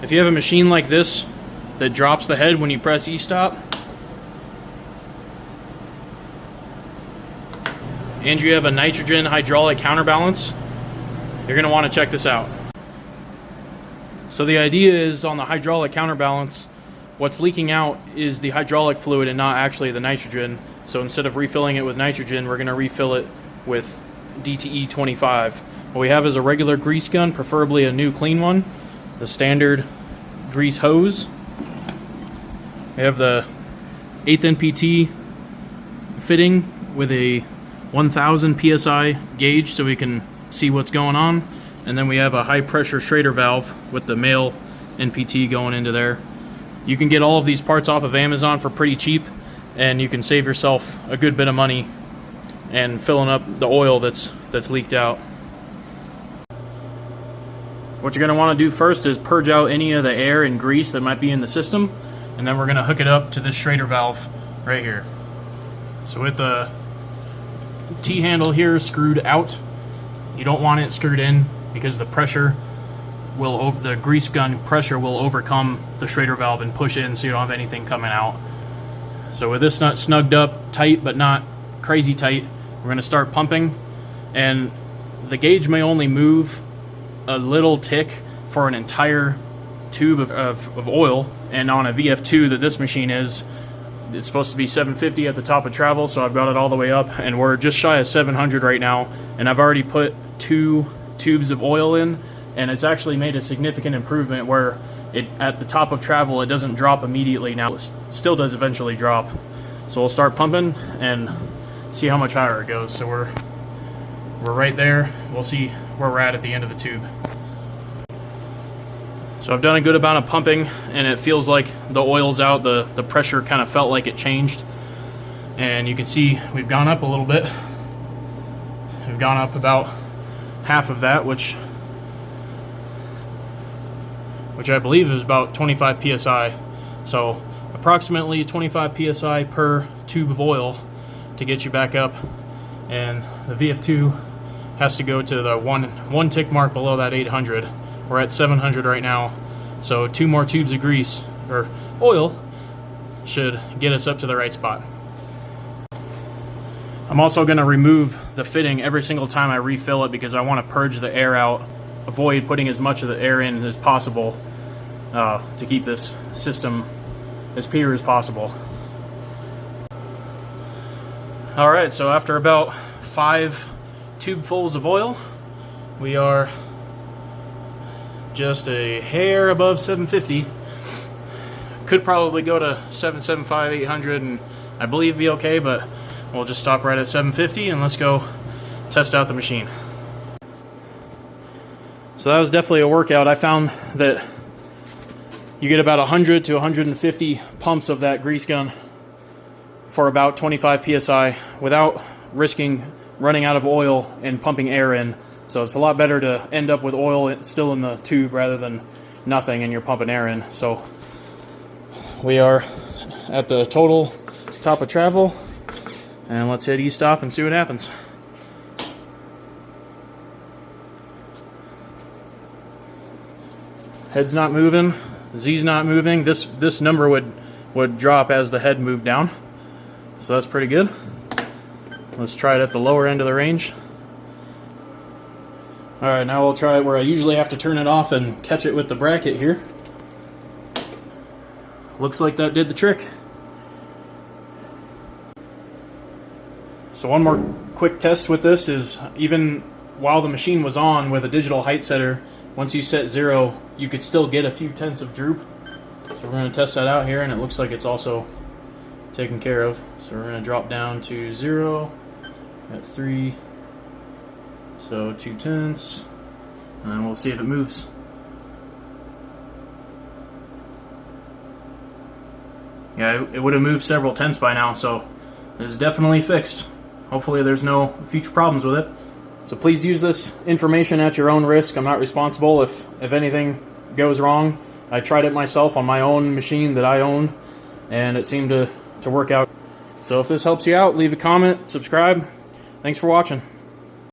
If you have a machine like this that drops the head when you press E-stop, and you have a nitrogen hydraulic counterbalance, you're going to want to check this out. So the idea is, on the hydraulic counterbalance, what's leaking out is the hydraulic fluid and not actually the nitrogen. So instead of refilling it with nitrogen, we're going to refill it with DTE 25. What we have is a regular grease gun, preferably a new clean one, the standard grease hose. We have the 8th NPT fitting with a 1000 psi gauge so we can see what's going on, and then we have a high pressure Schrader valve with the male NPT going into there. You can get all of these parts off of Amazon for pretty cheap, and you can save yourself a good bit of money and filling up the oil that's leaked out. What you're going to want to do first is purge out any of the air and grease that might be in the system, and then we're going to hook it up to this Schrader valve right here. So with the T-handle here screwed out, you don't want it screwed in because the pressure will, the grease gun pressure will overcome the Schrader valve and push in, so you don't have anything coming out. So with this nut snugged up tight but not crazy tight, we're going to start pumping, and the gauge may only move a little tick for an entire tube of oil, and on a VF2 that this machine is, it's supposed to be 750 at the top of travel, so I've got it all the way up, and we're just shy of 700 right now, and I've already put 2 tubes of oil in, and it's actually made a significant improvement where it, at the top of travel, it doesn't drop immediately. Now it still does eventually drop. So we'll start pumping and see how much higher it goes. So we're right there. We'll see where we're at the end of the tube. So I've done a good amount of pumping, and it feels like the oil's out. The pressure kind of felt like it changed, and you can see we've gone up a little bit. We've gone up about half of that, which I believe is about 25 psi. So approximately 25 psi per tube of oil to get you back up, and the VF2 has to go to the one tick mark below that 800. We're at 700 right now, so 2 more tubes of grease or oil should get us up to the right spot. I'm also going to remove the fitting every single time I refill it because I want to purge the air out, avoid putting as much of the air in as possible to keep this system as pure as possible. Alright, so after about 5 tubefuls of oil, we are just a hair above 750. Could probably go to 775, 800, and I believe be okay, but we'll just stop right at 750 and let's go test out the machine. So that was definitely a workout. I found that you get about 100 to 150 pumps of that grease gun for about 25 psi without risking running out of oil and pumping air in. So it's a lot better to end up with oil still in the tube rather than nothing and you're pumping air in. So we are at the total top of travel, and let's hit E-stop and see what happens. Head's not moving, Z's not moving. This number would drop as the head moved down, so that's pretty good. Let's try it at the lower end of the range. Alright, now we'll try it where I usually have to turn it off and catch it with the bracket here. Looks like that did the trick. So one more quick test with this is, even while the machine was on with a digital height setter, once you set 0, you could still get a few tenths of droop. So we're going to test that out here, and it looks like it's also taken care of. So we're going to drop down to 0 at 3, so 2 tenths, and then we'll see if it moves. Yeah, it would have moved several tenths by now, so it's definitely fixed. Hopefully there's no future problems with it. So please use this information at your own risk. I'm not responsible if anything goes wrong. I tried it myself on my own machine that I own, and it seemed to work out. So if this helps you out, leave a comment, subscribe. Thanks for watching.